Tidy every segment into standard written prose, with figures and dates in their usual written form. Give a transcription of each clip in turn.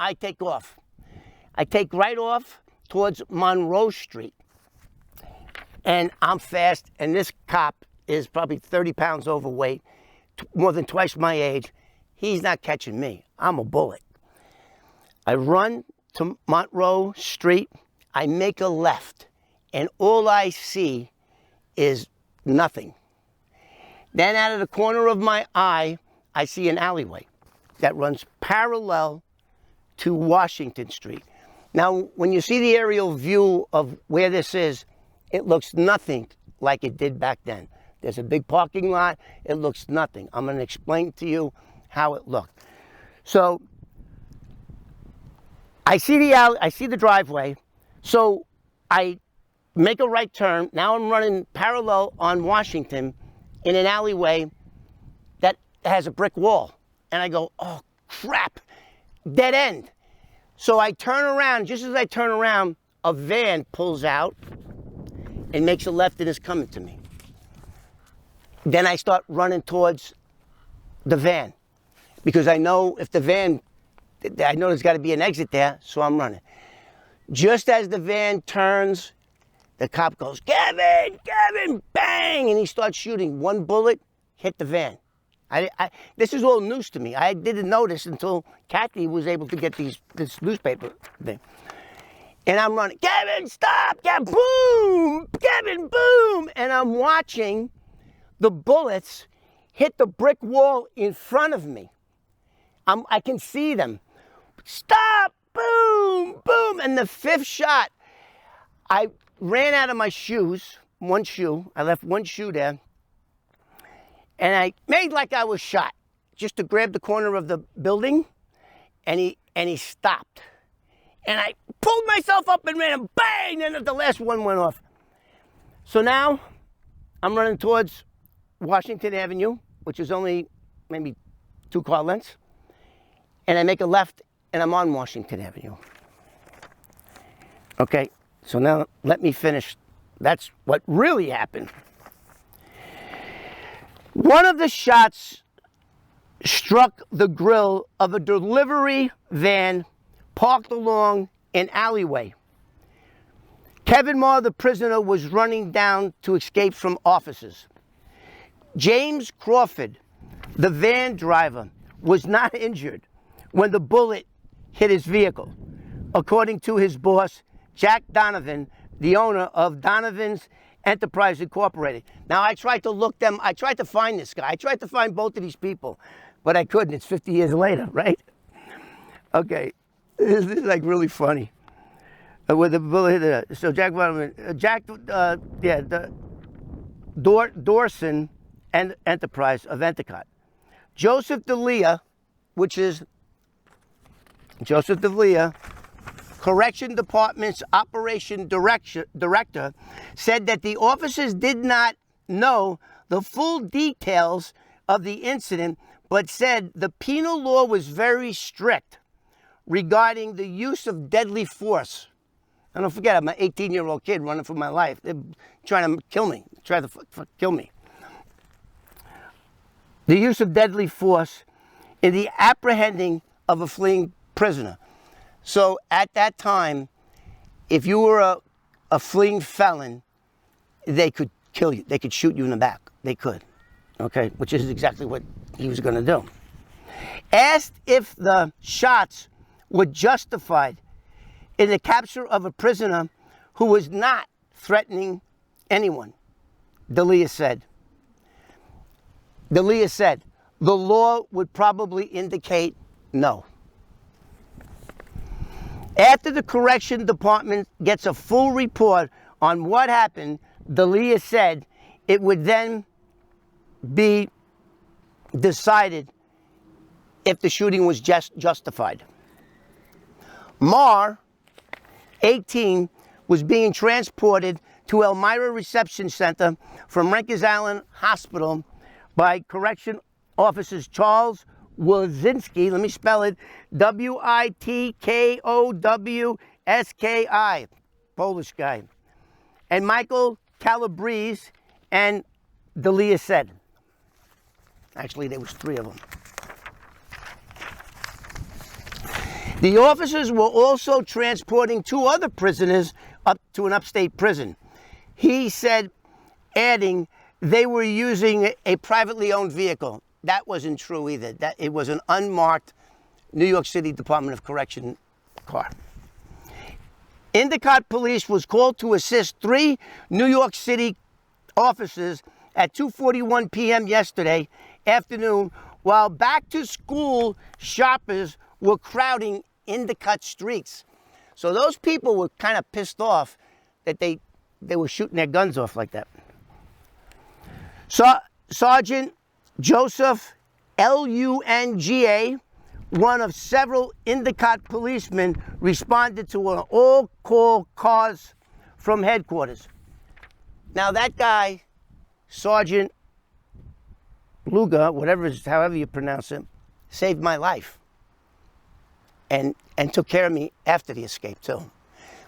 I take off. I take right off towards Monroe Street. And I'm fast, and this cop is probably 30 pounds overweight, more than twice my age. He's not catching me. I'm a bullet. I run to Monroe Street. I make a left, and all I see is nothing. Then out of the corner of my eye, I see an alleyway that runs parallel to Washington Street. Now, when you see the aerial view of where this is, it looks nothing like it did back then. There's a big parking lot. It looks nothing. I'm going to explain to you how it looked. So I see the driveway. So I make a right turn. Now I'm running parallel on Washington in an alleyway that has a brick wall. And I go, oh, crap, dead end. So I turn around. Just as I turn around, a van pulls out and makes a left and is coming to me. Then I start running towards the van because I know if the van, I know there's got to be an exit there, so I'm running. Just as the van turns, the cop goes, Kevin, Kevin, bang, and he starts shooting. One bullet hit the van. This is all news to me. I didn't notice until Kathy was able to get this newspaper thing. And I'm running, Kevin, stop, Kevin, boom, Kevin, boom. And I'm watching the bullets hit the brick wall in front of me. I can see them. Stop, boom, boom. And the fifth shot, I ran out of my shoes, one shoe. I left one shoe there. And I made like I was shot, just to grab the corner of the building. And he stopped. And I pulled myself up and ran, and bang, and the last one went off. So now I'm running towards Washington Avenue, which is only maybe 2 car lengths. And I make a left, and I'm on Washington Avenue. Okay, so now let me finish. That's what really happened. One of the shots struck the grill of a delivery van parked along an alleyway. Kevin Marr, the prisoner, was running down to escape from officers. James Crawford, the van driver, was not injured when the bullet hit his vehicle, according to his boss, Jack Donovan, the owner of Donovan's Enterprise Incorporated. Now, I tried to find this guy. I tried to find both of these people, but I couldn't. It's 50 years later, right? Okay, this is like really funny. With the bullet hit it. So Dorson and Enterprise of Endicott. Joseph D'Elia, Correction Department's Operation Director, said that the officers did not know the full details of the incident, but said the penal law was very strict regarding the use of deadly force. And don't forget, I'm an 18-year-old kid running for my life. They're trying to kill me, kill me. The use of deadly force in the apprehending of a fleeing prisoner. So at that time, if you were a fleeing felon, they could kill you. They could shoot you in the back. They could, okay? Which is exactly what he was going to do. Asked if the shots were justified in the capture of a prisoner who was not threatening anyone, D'Elia said, the law would probably indicate no. After the Correction Department gets a full report on what happened, D'Elia said it would then be decided if the shooting was justified. Marr, 18, was being transported to Elmira Reception Center from Rikers Island Hospital by correction officers Charles Wojcinski, let me spell it, Witkowski, Polish guy, and Michael Calabrese, and D'Elia said. Actually, there was 3 of them. The officers were also transporting 2 other prisoners up to an upstate prison. He said, adding, they were using a privately owned vehicle. That wasn't true either. That it was an unmarked New York City Department of Correction car. Endicott police was called to assist 3 New York City officers at 2:41 p.m. yesterday afternoon while back-to-school shoppers were crowding Endicott streets. So those people were kind of pissed off that they were shooting their guns off like that. Sergeant Joseph Lunga, one of several Endicott policemen, responded to an all-call cause from headquarters. Now that guy, Sergeant Luga, however you pronounce it, saved my life and took care of me after the escape too.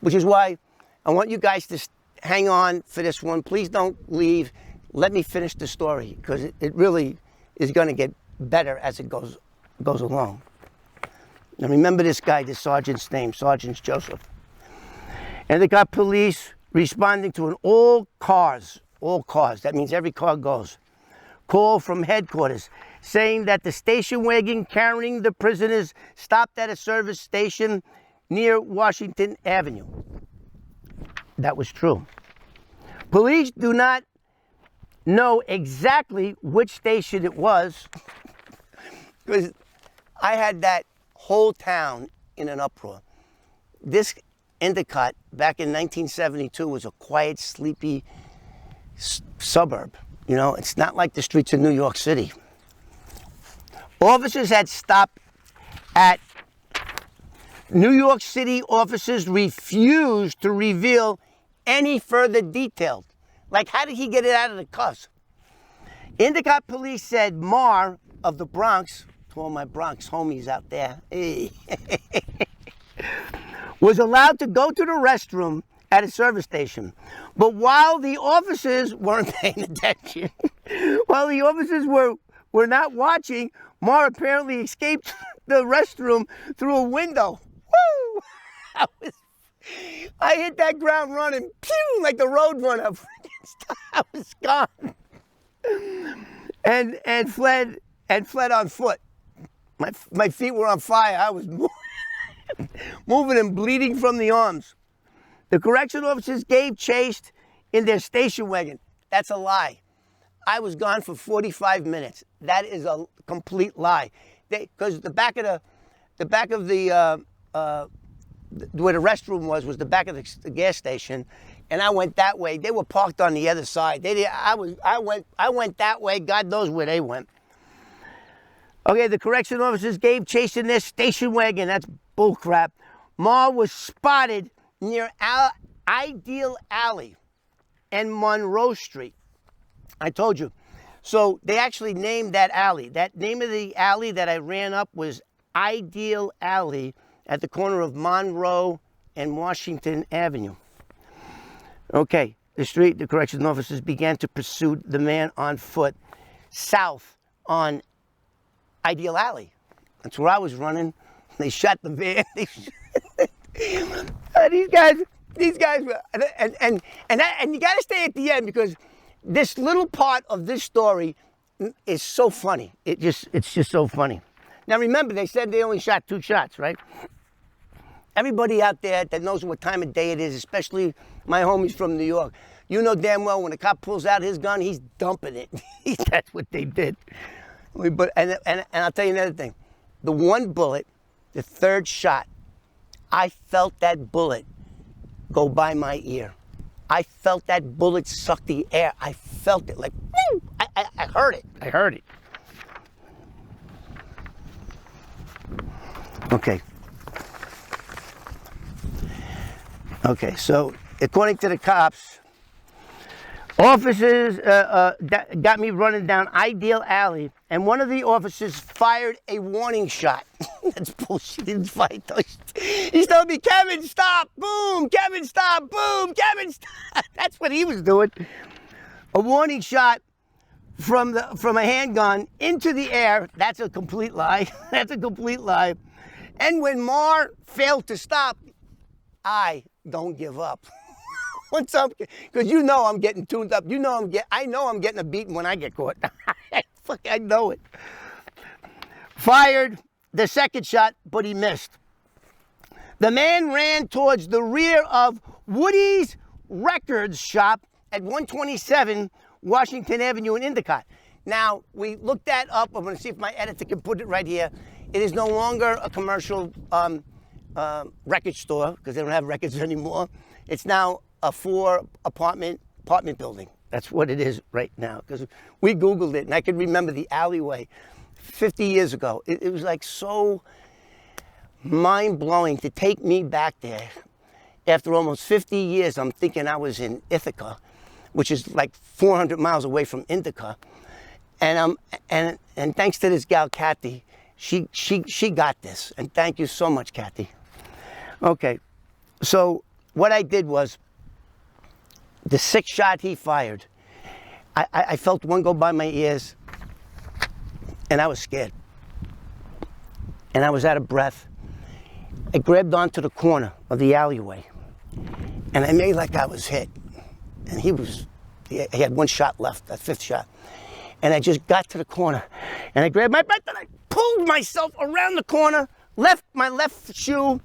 Which is why I want you guys to hang on for this one. Please don't leave. Let me finish the story because it really is going to get better as it goes along. Now remember this guy, this sergeant's name, Sergeant Joseph. And they got police responding to an all cars, that means every car goes, call from headquarters saying that the station wagon carrying the prisoners stopped at a service station near Washington Avenue. That was true. Police do not know exactly which station it was because I had that whole town in an uproar. This Endicott back in 1972 was a quiet, sleepy suburb. You know, it's not like the streets of New York City. Officers had stopped at New York City. Officers refused to reveal any further details. Like, how did he get it out of the cuffs? Endicott police said Mar of the Bronx, to all my Bronx homies out there, was allowed to go to the restroom at a service station. But while the officers weren't paying attention, while the officers were not watching, Mar apparently escaped the restroom through a window. Woo! I hit that ground running, pew, like the road runner. I was gone. And fled on foot. My feet were on fire. I was moving and bleeding from the arms. The correction officers gave chase in their station wagon. That's a lie. I was gone for 45 minutes. That is a complete lie. Because the back of the where the restroom was the back of the gas station, and I went that way. They were parked on the other side. I went that way. God knows where they went. Okay, the correction officers gave chase in their station wagon. That's bullcrap. Mar was spotted near Ideal Alley and Monroe Street. I told you. So they actually named that alley. That name of the alley that I ran up was Ideal Alley at the corner of Monroe and Washington Avenue. Okay, the correction officers began to pursue the man on foot south on Ideal Alley. That's where I was running. They shot the van. These guys were, and you got to stay at the end because this little part of this story is so funny. It's just so funny. Now remember, they said they only shot 2 shots, right? Everybody out there that knows what time of day it is, especially my homies from New York, you know damn well when a cop pulls out his gun, he's dumping it. That's what they did. But and I'll tell you another thing. The one bullet, the 3rd shot, I felt that bullet go by my ear. I felt that bullet suck the air. I felt it like, woo! I heard it. I heard it. Okay, so according to the cops, officers got me running down Ideal Alley, and one of the officers fired a warning shot. That's bullshit. He didn't fight. He's telling me, Kevin, stop, boom, Kevin, stop, boom, Kevin, stop. That's what he was doing. A warning shot from a handgun into the air. That's a complete lie. That's a complete lie. And when Mar failed to stop, I don't give up. What's up? Because you know I'm getting tuned up. I know I'm getting a beating when I get caught. Fuck, I know it. Fired the second shot, but he missed. The man ran towards the rear of Woody's Records shop at 127 Washington Avenue in Endicott. Now, we looked that up. I'm going to see if my editor can put it right here. It is no longer a commercial record store because they don't have records anymore. It's now a 4-apartment building. That's what it is right now, because we Googled it, and I could remember the alleyway 50 years ago. It was like so mind-blowing to take me back there. After almost 50 years, I'm thinking I was in Ithica, which is like 400 miles away from Endicott. And thanks to this gal, Kathy, she got this. And thank you so much, Kathy. Okay, so what I did was, the 6th shot he fired, I felt one go by my ears, and I was scared. And I was out of breath. I grabbed onto the corner of the alleyway, and I made like I was hit. And he had 1 shot left, that 5th shot. And I just got to the corner, and I grabbed my breath, and I pulled myself around the corner, left my left shoe,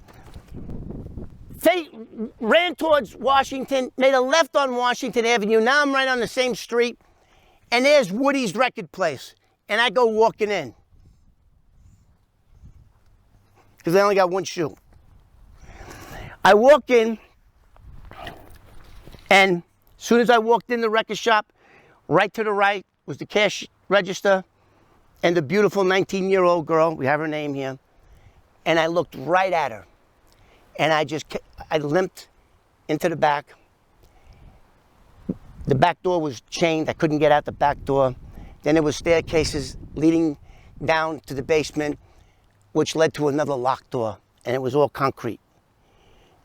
ran towards Washington, made a left on Washington Avenue. Now I'm right on the same street, and there's Woody's record place. And I go walking in, because I only got 1 shoe. I walk in, and as soon as I walked in the record shop, right to the right was the cash register and the beautiful 19-year-old girl. We have her name here. And I looked right at her. And I limped into the back. The back door was chained. I couldn't get out the back door. Then there was staircases leading down to the basement, which led to another locked door. And it was all concrete.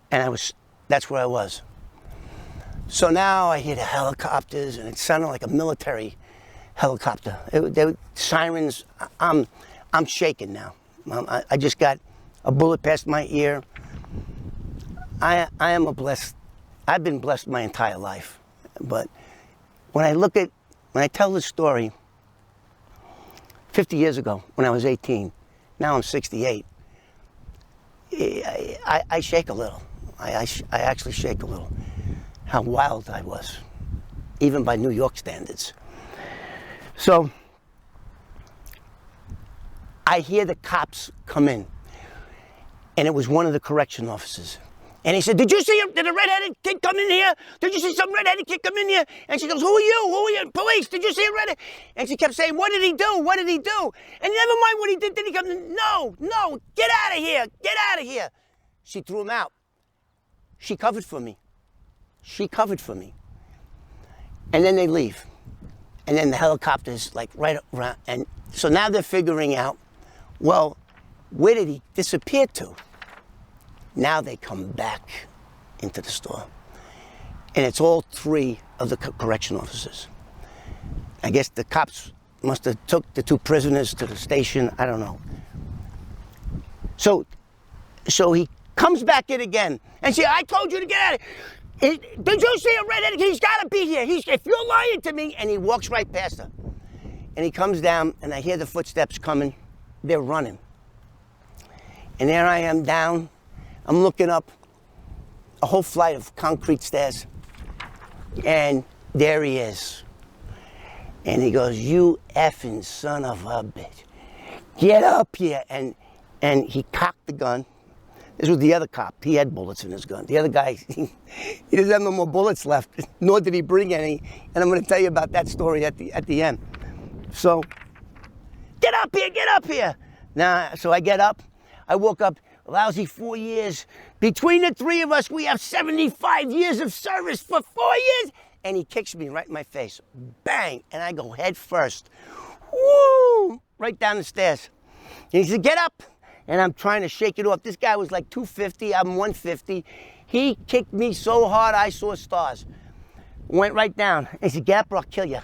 And that's where I was. So now I hear the helicopters, and it sounded like a military helicopter. They were sirens. I'm shaking now. I just got a bullet past my ear. I am I've been blessed my entire life. But when I tell this story, 50 years ago, when I was 18, now I'm 68, I shake a little. I actually shake a little. How wild I was, even by New York standards. So I hear the cops come in, and it was one of the correction officers. And he said, did a redheaded kid come in here? Did you see some redheaded kid come in here? And she goes, who are you? Who are you? Police, did you see a redhead? And she kept saying, what did he do? What did he do? And never mind what he did he come in? No, get out of here, get out of here. She threw him out. She covered for me. And then they leave. And then the helicopter's like right around. And so now they're figuring out, well, where did he disappear to? Now they come back into the store. And it's all 3 of the correction officers. I guess the cops must have took the 2 prisoners to the station. I don't know. So he comes back in again. And she, I told you to get out of here. Did you see a redheaded? He's got to be here. If you're lying to me. And he walks right past her. And he comes down, and I hear the footsteps coming. They're running. And there I am down. I'm looking up a whole flight of concrete stairs. And there he is. And he goes, you effing son of a bitch. Get up here. And he cocked the gun. This was the other cop. He had bullets in his gun. The other guy, he doesn't have no more bullets left, nor did he bring any. And I'm going to tell you about that story at the end. So, get up here. Now, so I get up. I woke up, lousy 4 years. Between the 3 of us, we have 75 years of service for 4 years. And he kicks me right in my face. Bang. And I go head first. Woo! Right down the stairs. And he said, get up. And I'm trying to shake it off. This guy was like 250, I'm 150. He kicked me so hard I saw stars. Went right down. He said, "Get up or I'll kill you."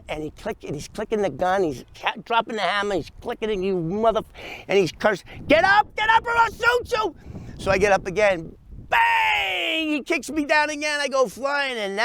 And he's clicking the gun. He's dropping the hammer. He's clicking it, you mother. And he's cursed, get up or I'll shoot you." So I get up again. Bang! He kicks me down again. I go flying, and now